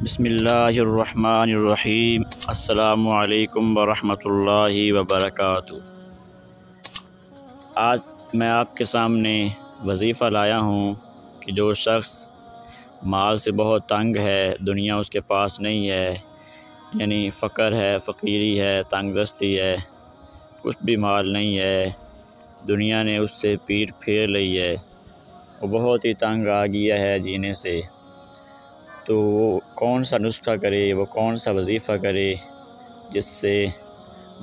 بسم اللہ الرحمن الرحیم۔ السلام علیکم ورحمۃ اللہ وبرکاتہ۔ آج میں آپ کے سامنے وظیفہ لایا ہوں کہ جو شخص مال سے بہت تنگ ہے، دنیا اس کے پاس نہیں ہے، یعنی فقر ہے، فقیری ہے، تنگ دستی ہے، کچھ بھی مال نہیں ہے، دنیا نے اس سے پیٹھ پھیر لی ہے، وہ بہت ہی تنگ آ گیا ہے جینے سے، تو وہ کون سا نسخہ کرے، وہ کون سا وظیفہ کرے جس سے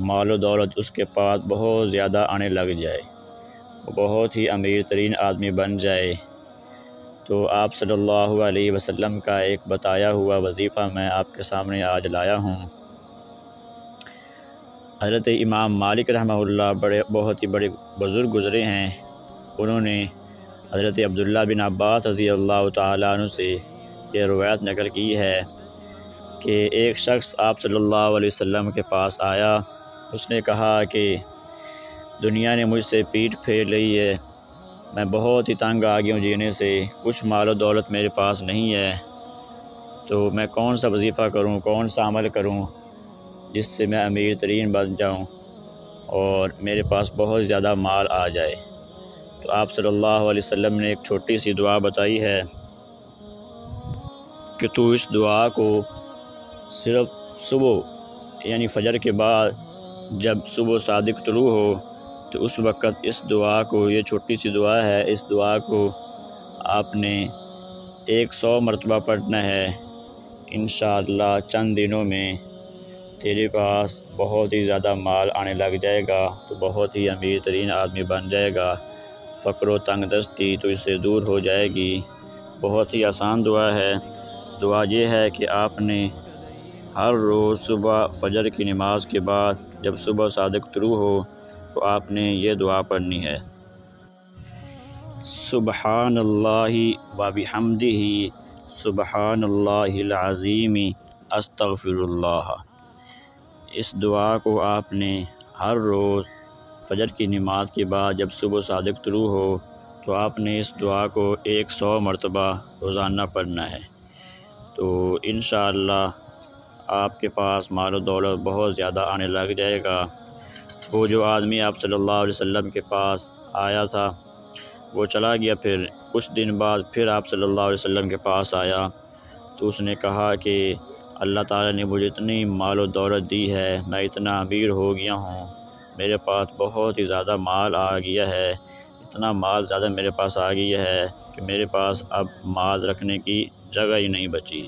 مال و دولت اس کے پاس بہت زیادہ آنے لگ جائے، وہ بہت ہی امیر ترین آدمی بن جائے۔ تو آپ صلی اللہ علیہ وسلم کا ایک بتایا ہوا وظیفہ میں آپ کے سامنے آج لایا ہوں۔ حضرت امام مالک رحمہ اللہ بہت ہی بڑے بزرگ گزرے ہیں، انہوں نے حضرت عبداللہ بن عباس رضی اللہ تعالیٰ عنہ سے یہ روایت نقل کی ہے کہ ایک شخص آپ صلی اللہ علیہ وسلم کے پاس آیا، اس نے کہا کہ دنیا نے مجھ سے پیٹھ پھیر لی ہے، میں بہت ہی تنگ آ گیا ہوں جینے سے، کچھ مال و دولت میرے پاس نہیں ہے، تو میں کون سا وظیفہ کروں، کون سا عمل کروں جس سے میں امیر ترین بن جاؤں اور میرے پاس بہت زیادہ مال آ جائے۔ تو آپ صلی اللہ علیہ وسلم نے ایک چھوٹی سی دعا بتائی ہے کہ تو اس دعا کو صرف صبح یعنی فجر کے بعد جب صبح صادق طلوع ہو تو اس وقت اس دعا کو، یہ چھوٹی سی دعا ہے، اس دعا کو آپ نے 100 مرتبہ پڑھنا ہے۔ انشاءاللہ چند دنوں میں تیرے پاس بہت ہی زیادہ مال آنے لگ جائے گا، تو بہت ہی امیر ترین آدمی بن جائے گا، فقر و تنگ دستی تو اس سے دور ہو جائے گی۔ بہت ہی آسان دعا ہے۔ دعا یہ ہے کہ آپ نے ہر روز صبح فجر کی نماز کے بعد جب صبح صادق طلوع ہو تو آپ نے یہ دعا پڑھنی ہے: سبحان اللہ و بحمدہ سبحان اللہ العظیم استغفر اللہ۔ اس دعا کو آپ نے ہر روز فجر کی نماز کے بعد جب صبح صادق طلوع ہو تو آپ نے اس دعا کو 100 مرتبہ روزانہ پڑھنا ہے، تو انشاءاللہ آپ کے پاس مال و دولت بہت زیادہ آنے لگ جائے گا۔ وہ جو آدمی آپ صلی اللہ علیہ وسلم کے پاس آیا تھا وہ چلا گیا، پھر کچھ دن بعد پھر آپ صلی اللہ علیہ وسلم کے پاس آیا تو اس نے کہا کہ اللہ تعالیٰ نے مجھے اتنی مال و دولت دی ہے، میں اتنا امیر ہو گیا ہوں، میرے پاس بہت ہی زیادہ مال آ گیا ہے، اتنا مال زیادہ میرے پاس آ گیا ہے کہ میرے پاس اب مال رکھنے کی جگہ ہی نہیں بچی،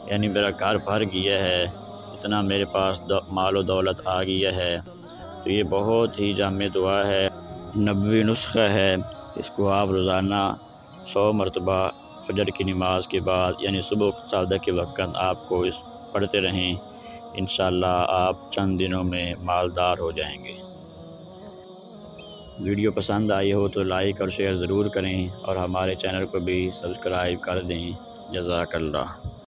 یعنی میرا گھر بھر گیا ہے، اتنا میرے پاس مال و دولت آ گیا ہے۔ تو یہ بہت ہی جامع دعا ہے، نبوی نسخہ ہے، اس کو آپ روزانہ 100 مرتبہ فجر کی نماز کے بعد یعنی صبح صادق کے وقت آپ کو اس پڑھتے رہیں، انشاءاللہ آپ چند دنوں میں مالدار ہو جائیں گے۔ ویڈیو پسند آئی ہو تو لائک اور شیئر ضرور کریں اور ہمارے چینل کو بھی سبسکرائب کر دیں۔ جزاک اللہ۔